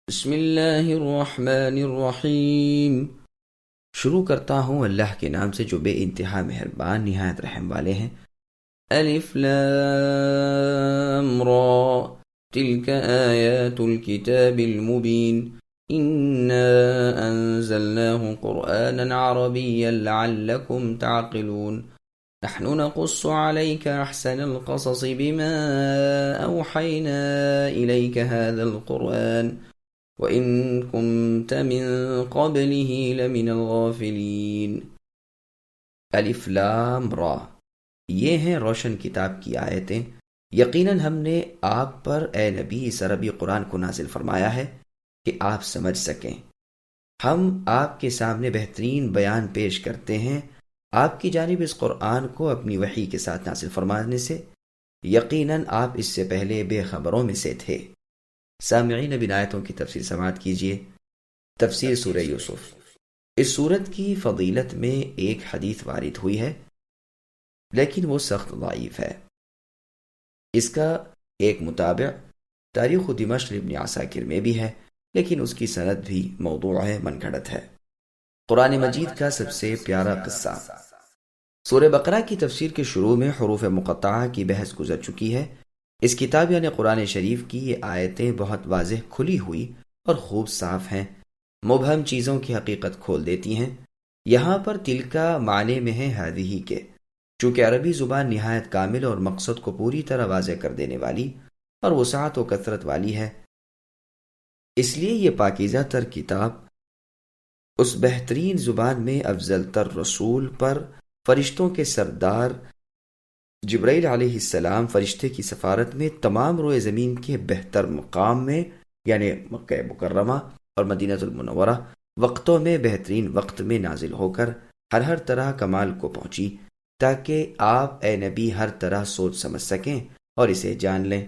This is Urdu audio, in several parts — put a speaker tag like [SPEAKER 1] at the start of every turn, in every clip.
[SPEAKER 1] بسم اللہ الرحمن الرحیم۔ شروع کرتا ہوں اللہ کے نام سے جو بے انتہا مہربان نہایت رحم والے ہیں۔ الف لام را تلک آیات الكتاب المبین انا انزلناه قرآنا عربیا لعلکم تعقلون نحن نقص عليك احسن القصص بما اوحینا الیک هذا القرآن وَإِن كُنْتَ مِن قَبْلِهِ لَمِنَ الْغَافِلِينَ۔ الف لام را، یہ ہیں روشن کتاب کی آیتیں۔ یقیناً ہم نے آپ پر اے نبی اس عربی قرآن کو نازل فرمایا ہے کہ آپ سمجھ سکیں۔ ہم آپ کے سامنے بہترین بیان پیش کرتے ہیں آپ کی جانب اس قرآن کو اپنی وحی کے ساتھ نازل فرمانے سے۔ یقیناً آپ اس سے پہلے بے خبروں میں سے تھے۔ سامعین اب ان آیتوں کی تفسیر سماعت کیجیے۔ تفسیر سورہ یوسف۔ اس سورت کی فضیلت میں ایک حدیث وارد ہوئی ہے لیکن وہ سخت ضعیف ہے۔ اس کا ایک متابع تاریخ دمشق ابن عساکر میں بھی ہے لیکن اس کی سند بھی موضوع ہے، من گھڑت ہے۔ قرآن مجید کا سب سے پیارا قصہ۔ سورہ بقرہ کی تفسیر کے شروع میں حروف مقطعہ کی بحث گزر چکی ہے۔ اس کتاب یعنی قرآن شریف کی یہ آیتیں بہت واضح کھلی ہوئی اور خوب صاف ہیں، مبہم چیزوں کی حقیقت کھول دیتی ہیں۔ یہاں پر تلکا معنی میں ہے ہذہ کے، چونکہ عربی زبان نہایت کامل اور مقصد کو پوری طرح واضح کر دینے والی اور وسعت و کثرت والی ہے، اس لیے یہ پاکیزہ تر کتاب اس بہترین زبان میں افضل تر رسول پر فرشتوں کے سردار جبرائیل علیہ السلام فرشتے کی سفارت میں تمام روئے زمین کے بہتر مقام میں یعنی مکہ مکرمہ اور مدینہ المنورہ وقتوں میں بہترین وقت میں نازل ہو کر ہر طرح کمال کو پہنچی تاکہ آپ اے نبی ہر طرح سوچ سمجھ سکیں اور اسے جان لیں۔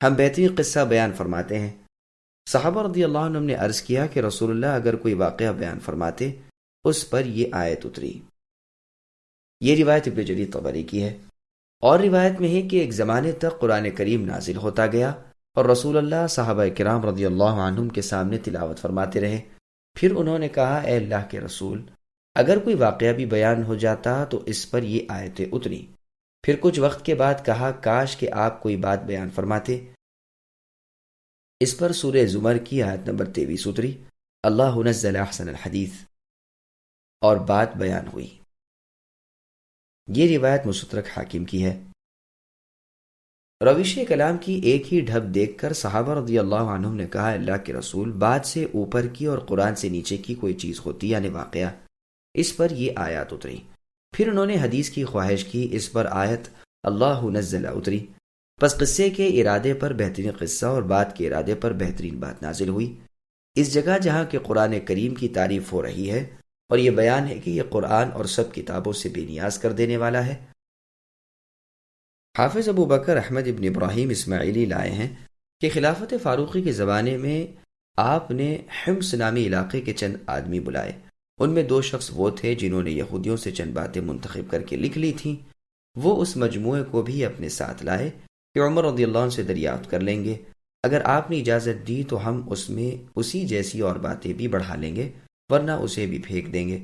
[SPEAKER 1] ہم بہترین قصہ بیان فرماتے ہیں۔ صحابہ رضی اللہ عنہم نے عرض کیا کہ رسول اللہ اگر کوئی واقعہ بیان فرماتے اس پر یہ آیت اتری۔ یہ روایت ابن جریر طبری کی ہے۔ اور روایت میں ہے کہ ایک زمانے تک قرآن کریم نازل ہوتا گیا اور رسول اللہ صحابہ کرام رضی اللہ عنہم کے سامنے تلاوت فرماتے رہے۔ پھر انہوں نے کہا اے اللہ کے رسول، اگر کوئی واقعہ بھی بیان ہو جاتا تو اس پر یہ آیتیں اتری۔ پھر کچھ وقت کے بعد کہا کاش کہ آپ کوئی بات بیان فرماتے۔ اس پر سورہ زمر کی آیت نمبر 23 اتری، اللہ نزل احسن الحدیث، اور بات بیان ہوئی۔ یہ روایت مستدرک حاکم کی ہے۔ روش کلام کی ایک ہی ڈھب دیکھ کر صحابہ رضی اللہ عنہم نے کہا اللہ کے رسول، بات سے اوپر کی اور قرآن سے نیچے کی کوئی چیز ہوتی یعنی واقعہ؟ اس پر یہ آیات اتری۔ پھر انہوں نے حدیث کی خواہش کی، اس پر آیت اللہ نزل اتری۔ پس قصے کے ارادے پر بہترین قصہ اور بات کے ارادے پر بہترین بات نازل ہوئی۔ اس جگہ جہاں کہ قرآن کریم کی تعریف ہو رہی ہے اور یہ بیان ہے کہ یہ قرآن اور سب کتابوں سے بے نیاز کر دینے والا ہے، حافظ ابو بکر احمد ابن ابراہیم اسماعیلی لائے ہیں کہ خلافت فاروقی کے زمانے میں آپ نے حمص نامی علاقے کے چند آدمی بلائے۔ ان میں 2 شخص وہ تھے جنہوں نے یہودیوں سے چند باتیں منتخب کر کے لکھ لی تھیں۔ وہ اس مجموعے کو بھی اپنے ساتھ لائے کہ عمر رضی اللہ عنہ سے دریافت کر لیں گے، اگر آپ نے اجازت دی تو ہم اس میں اسی جیسی اور باتیں بھی بڑھا لیں گے ورنہ اسے بھی پھینک دیں گے۔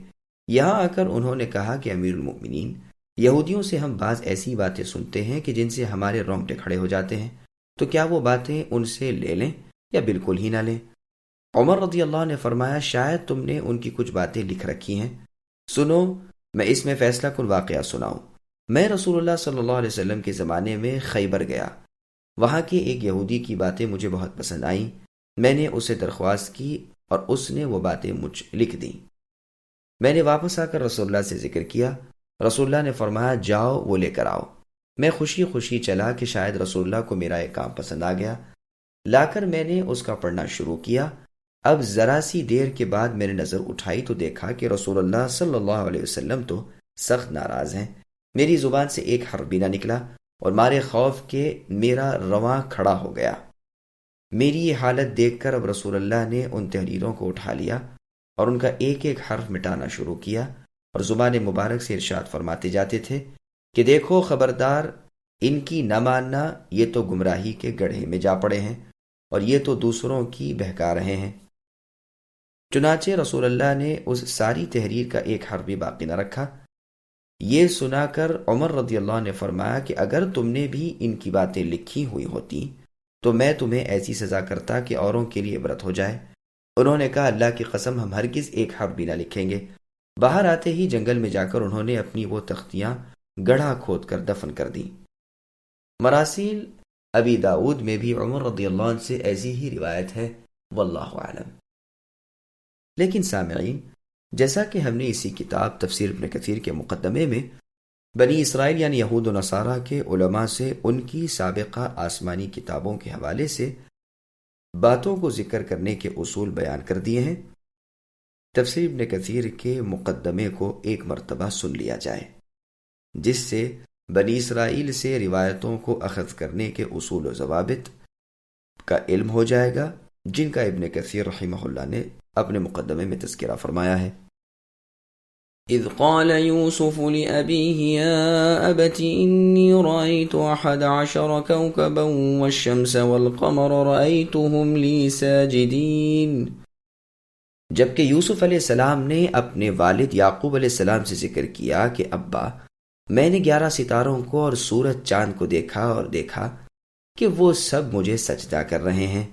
[SPEAKER 1] یہاں آ کر انہوں نے کہا کہ امیر المؤمنین، یہودیوں سے ہم بعض ایسی باتیں سنتے ہیں کہ جن سے ہمارے رونگٹے کھڑے ہو جاتے ہیں، تو کیا وہ باتیں ان سے لے لیں یا بالکل ہی نہ لیں؟ عمر رضی اللہ عنہ نے فرمایا شاید تم نے ان کی کچھ باتیں لکھ رکھی ہیں، سنو میں اس میں فیصلہ کن واقعہ سناؤں۔ میں رسول اللہ صلی اللہ علیہ وسلم کے زمانے میں خیبر گیا، وہاں کے ایک یہودی کی باتیں مجھے بہت پسند آئیں، میں نے اسے درخواست کی اور اس نے وہ باتیں مجھ لکھ دیں۔ میں نے واپس آ کر رسول اللہ سے ذکر کیا، رسول اللہ نے فرمایا جاؤ وہ لے کر آؤ۔ میں خوشی خوشی چلا کہ شاید رسول اللہ کو میرا ایک کام پسند آ گیا۔ لا کر میں نے اس کا پڑھنا شروع کیا۔ اب ذرا سی دیر کے بعد میں نے نظر اٹھائی تو دیکھا کہ رسول اللہ صلی اللہ علیہ وسلم تو سخت ناراض ہیں۔ میری زبان سے ایک حرف بھی نہ نکلا اور مارے خوف کے میرا رواں کھڑا ہو گیا۔ میری یہ حالت دیکھ کر اب رسول اللہ نے ان تحریروں کو اٹھا لیا اور ان کا ایک ایک حرف مٹانا شروع کیا اور زبان مبارک سے ارشاد فرماتے جاتے تھے کہ دیکھو خبردار، ان کی نہ ماننا، یہ تو گمراہی کے گڑھے میں جا پڑے ہیں اور یہ تو دوسروں کی بہکا رہے ہیں۔ چنانچہ رسول اللہ نے اس ساری تحریر کا ایک حرف بھی باقی نہ رکھا۔ یہ سنا کر عمر رضی اللہ عنہ نے فرمایا کہ اگر تم نے بھی ان کی باتیں لکھی ہوئی ہوتی تو میں تمہیں ایسی سزا کرتا کہ اوروں کے لیے عبرت ہو جائے۔ انہوں نے کہا اللہ کی قسم ہم ہرگز ایک حرف بھی نہ لکھیں گے۔ باہر آتے ہی جنگل میں جا کر انہوں نے اپنی وہ تختیاں گڑھا کھود کر دفن کر دیں۔ مراسیل ابی داؤد میں بھی عمر رضی اللہ عنہ سے ایسی ہی روایت ہے، واللہ اعلم۔ لیکن سامعین، جیسا کہ ہم نے اسی کتاب تفسیر ابن کثیر کے مقدمے میں بنی اسرائیل یعنی یہود و نصارہ کے علماء سے ان کی سابقہ آسمانی کتابوں کے حوالے سے باتوں کو ذکر کرنے کے اصول بیان کر دیے ہیں، تفسیر ابن کثیر کے مقدمے کو ایک مرتبہ سن لیا جائے، جس سے بنی اسرائیل سے روایتوں کو اخذ کرنے کے اصول و ضوابط کا علم ہو جائے گا، جن کا ابن کثیر رحمہ اللہ نے اپنے مقدمے میں تذکرہ فرمایا ہے۔
[SPEAKER 2] اذ قال يوسف لأبيه يا أبت إني رأيت 11 كوكبا والشمس والقمر رأيتهم لي ساجدين۔
[SPEAKER 1] جبکہ یوسف علیہ السلام نے اپنے والد یعقوب علیہ السلام سے ذکر کیا کہ ابا، میں نے 11 ستاروں کو اور سورج چاند کو دیکھا اور دیکھا کہ وہ سب مجھے سجدہ کر رہے ہیں۔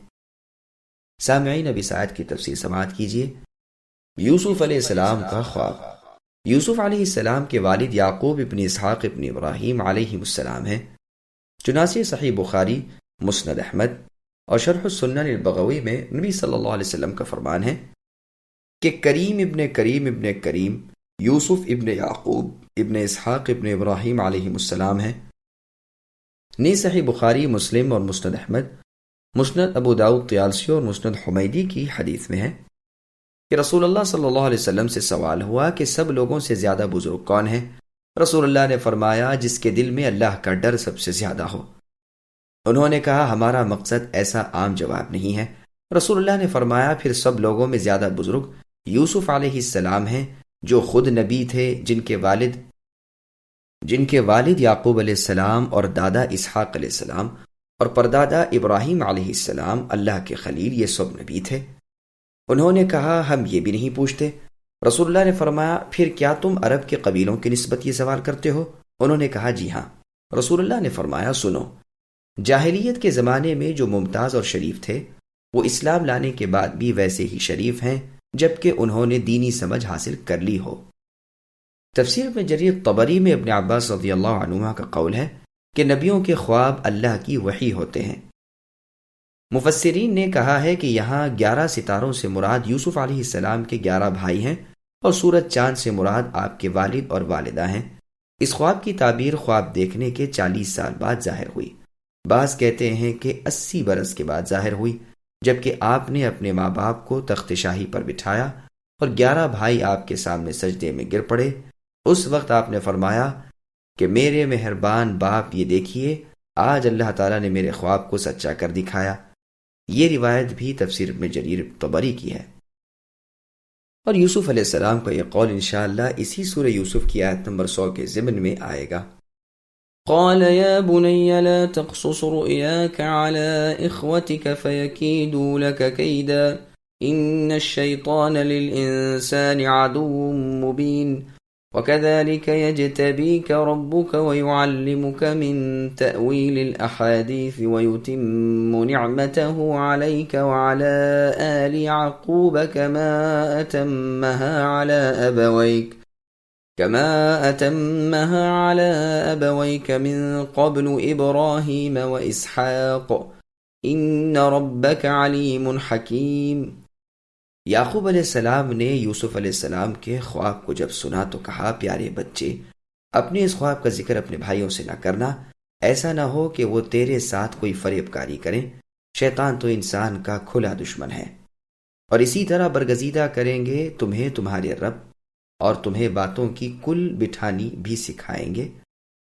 [SPEAKER 1] سامعین، اب اس آیت کی تفسیر سماعت کیجیے۔ یوسف علیہ السلام کا خواب۔ یوسف علیہ السلام کے والد یعقوب ابن اسحاق ابن ابراہیم علیہ السلام ہیں۔ چنانچہ صحیح بخاری، مسند احمد اور شرح السنن البغوی میں نبی صلی اللہ علیہ وسلم کا فرمان ہے کہ کریم ابن کریم یوسف ابن یعقوب ابن اسحاق ابن ابراہیم علیہ السلام ہیں۔ نیز صحیح بخاری، مسلم اور مسند احمد، مسند ابو داؤد طیالسی اور مسند حمیدی کی حدیث میں ہے کہ رسول اللہ صلی اللہ علیہ وسلم سے سوال ہوا کہ سب لوگوں سے زیادہ بزرگ کون ہے؟ رسول اللہ نے فرمایا جس کے دل میں اللہ کا ڈر سب سے زیادہ ہو۔ انہوں نے کہا ہمارا مقصد ایسا عام جواب نہیں ہے۔ رسول اللہ نے فرمایا پھر سب لوگوں میں زیادہ بزرگ یوسف علیہ السلام ہیں، جو خود نبی تھے، جن کے والد یعقوب علیہ السلام اور دادا اسحاق علیہ السلام اور پردادا ابراہیم علیہ السلام اللہ کے خلیل، یہ سب نبی تھے۔ انہوں نے کہا ہم یہ بھی نہیں پوچھتے۔ رسول اللہ نے فرمایا پھر کیا تم عرب کے قبیلوں کی نسبت یہ سوال کرتے ہو؟ انہوں نے کہا جی ہاں۔ رسول اللہ نے فرمایا سنو، جاہلیت کے زمانے میں جو ممتاز اور شریف تھے وہ اسلام لانے کے بعد بھی ویسے ہی شریف ہیں جبکہ انہوں نے دینی سمجھ حاصل کر لی ہو۔ تفسیر میں جریر طبری میں ابن عباس رضی اللہ عنہما کا قول ہے کہ نبیوں کے خواب اللہ کی وحی ہوتے ہیں۔ مفسرین نے کہا ہے کہ یہاں 11 ستاروں سے مراد یوسف علیہ السلام کے 11 بھائی ہیں اور سورج چاند سے مراد آپ کے والد اور والدہ ہیں۔ اس خواب کی تعبیر خواب دیکھنے کے 40 سال بعد ظاہر ہوئی۔ بعض کہتے ہیں کہ 80 برس کے بعد ظاہر ہوئی، جبکہ آپ نے اپنے ماں باپ کو تخت شاہی پر بٹھایا اور 11 بھائی آپ کے سامنے سجدے میں گر پڑے۔ اس وقت آپ نے فرمایا کہ میرے مہربان باپ، یہ دیکھیے آج اللہ تعالیٰ نے میرے خواب کو سچا کر دکھایا۔ یہ روایت بھی تفسیر ابن جریر طبری کی ہے۔ اور یوسف علیہ السلام کا یہ قول انشاءاللہ اسی سورہ یوسف کی آیت نمبر 100 کے ضمن میں آئے گا۔
[SPEAKER 2] قال يا بني لا تقصص رؤياك على إخوتك فيكيدوا لك كيدا إن الشيطان للإنسان عدو مبين وكذلك يجتبيك ربك ويعلمك من تأويل الأحاديث ويتم نعمته عليك وعلى آل يعقوب كما أتمها على أبويك من قبل إبراهيم وإسحاق إن ربك عليم حكيم۔
[SPEAKER 1] یعقوب علیہ السلام نے یوسف علیہ السلام کے خواب کو جب سنا تو کہا پیارے بچے، اپنے اس خواب کا ذکر اپنے بھائیوں سے نہ کرنا، ایسا نہ ہو کہ وہ تیرے ساتھ کوئی فریب کاری کریں۔ شیطان تو انسان کا کھلا دشمن ہے، اور اسی طرح برگزیدہ کریں گے تمہیں تمہارے رب، اور تمہیں باتوں کی کل بٹھانی بھی سکھائیں گے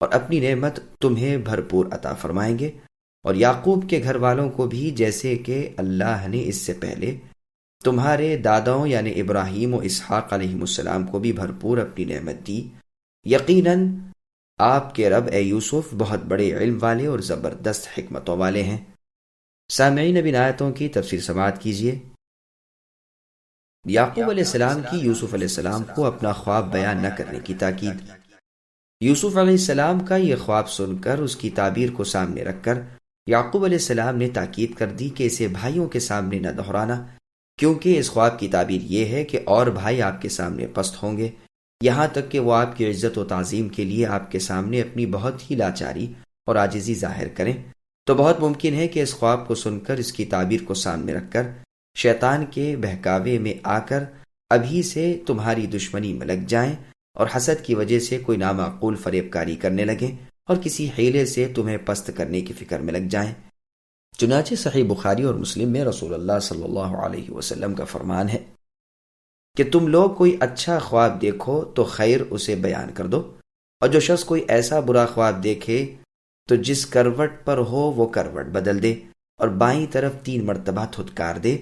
[SPEAKER 1] اور اپنی نعمت تمہیں بھرپور عطا فرمائیں گے، اور یعقوب کے گھر والوں کو بھی، جیسے کہ اللہ نے اس سے پہلے تمہارے داداؤں یعنی ابراہیم و اسحاق علیہ السلام کو بھی بھرپور اپنی نعمت دی۔ یقیناً آپ کے رب اے یوسف بہت بڑے علم والے اور زبردست حکمتوں والے ہیں۔ سامعین اب ان آیتوں کی تفسیر سماعت کیجیے۔ یعقوب علیہ السلام کی یوسف علیہ السلام کو اپنا خواب بیان نہ کرنے کی تاکید۔ یوسف علیہ السلام کا یہ خواب سن کر اس کی تعبیر کو سامنے رکھ کر یعقوب علیہ السلام نے تاکید کر دی کہ اسے بھائیوں کے سامنے نہ دہرانا، کیونکہ اس خواب کی تعبیر یہ ہے کہ اور بھائی آپ کے سامنے پست ہوں گے، یہاں تک کہ وہ آپ کی عزت و تعظیم کے لیے آپ کے سامنے اپنی بہت ہی لاچاری اور عاجزی ظاہر کریں۔ تو بہت ممکن ہے کہ اس خواب کو سن کر اس کی تعبیر کو سامنے رکھ کر شیطان کے بہکاوے میں آ کر ابھی سے تمہاری دشمنی میں لگ جائیں اور حسد کی وجہ سے کوئی نامعقول فریب کاری کرنے لگیں اور کسی حیلے سے تمہیں پست کرنے کی فکر میں لگ جائیں۔ چنانچہ صحیح بخاری اور مسلم میں رسول اللہ صلی اللہ علیہ وسلم کا فرمان ہے کہ تم لوگ کوئی اچھا خواب دیکھو تو خیر اسے بیان کر دو، اور جو شخص کوئی ایسا برا خواب دیکھے تو جس کروٹ پر ہو وہ کروٹ بدل دے اور بائیں طرف 3 مرتبہ تھتکار دے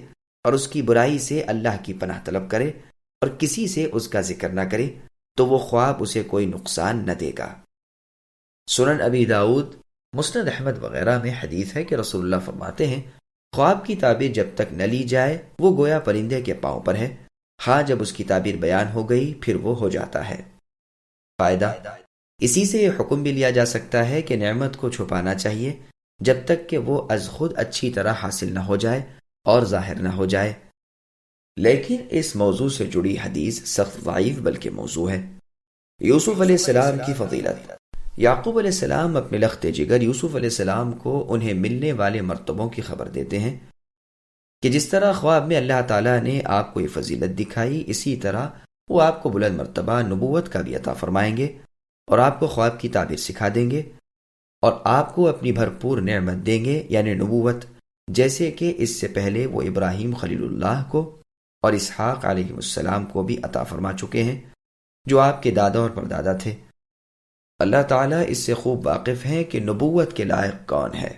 [SPEAKER 1] اور اس کی برائی سے اللہ کی پناہ طلب کرے اور کسی سے اس کا ذکر نہ کرے تو وہ خواب اسے کوئی نقصان نہ دے گا۔ سنن ابی داؤد، مسند احمد وغیرہ میں حدیث ہے کہ رسول اللہ فرماتے ہیں خواب کی تعبیر جب تک نہ لی جائے وہ گویا پرندے کے پاؤں پر ہے، ہاں جب اس کی تعبیر بیان ہو گئی پھر وہ ہو جاتا ہے۔ فائدہ، اسی سے یہ حکم بھی لیا جا سکتا ہے کہ نعمت کو چھپانا چاہیے جب تک کہ وہ از خود اچھی طرح حاصل نہ ہو جائے اور ظاہر نہ ہو جائے۔ لیکن اس موضوع سے جڑی حدیث سخت ضعیف بلکہ موضوع ہے۔ یوسف علیہ السلام کی فضیلت۔ یعقوب علیہ السلام اپنے لخت جگر یوسف علیہ السلام کو انہیں ملنے والے مرتبوں کی خبر دیتے ہیں کہ جس طرح خواب میں اللہ تعالیٰ نے آپ کو یہ فضیلت دکھائی، اسی طرح وہ آپ کو بلند مرتبہ نبوت کا بھی عطا فرمائیں گے اور آپ کو خواب کی تعبیر سکھا دیں گے اور آپ کو اپنی بھرپور نعمت دیں گے، یعنی نبوت، جیسے کہ اس سے پہلے وہ ابراہیم خلیل اللہ کو اور اسحاق علیہ السلام کو بھی عطا فرما چکے ہیں جو آپ کے دادا اور پردادا تھے۔ اللہ تعالیٰ اس سے خوب واقف ہیں کہ نبوت کے لائق کون ہے۔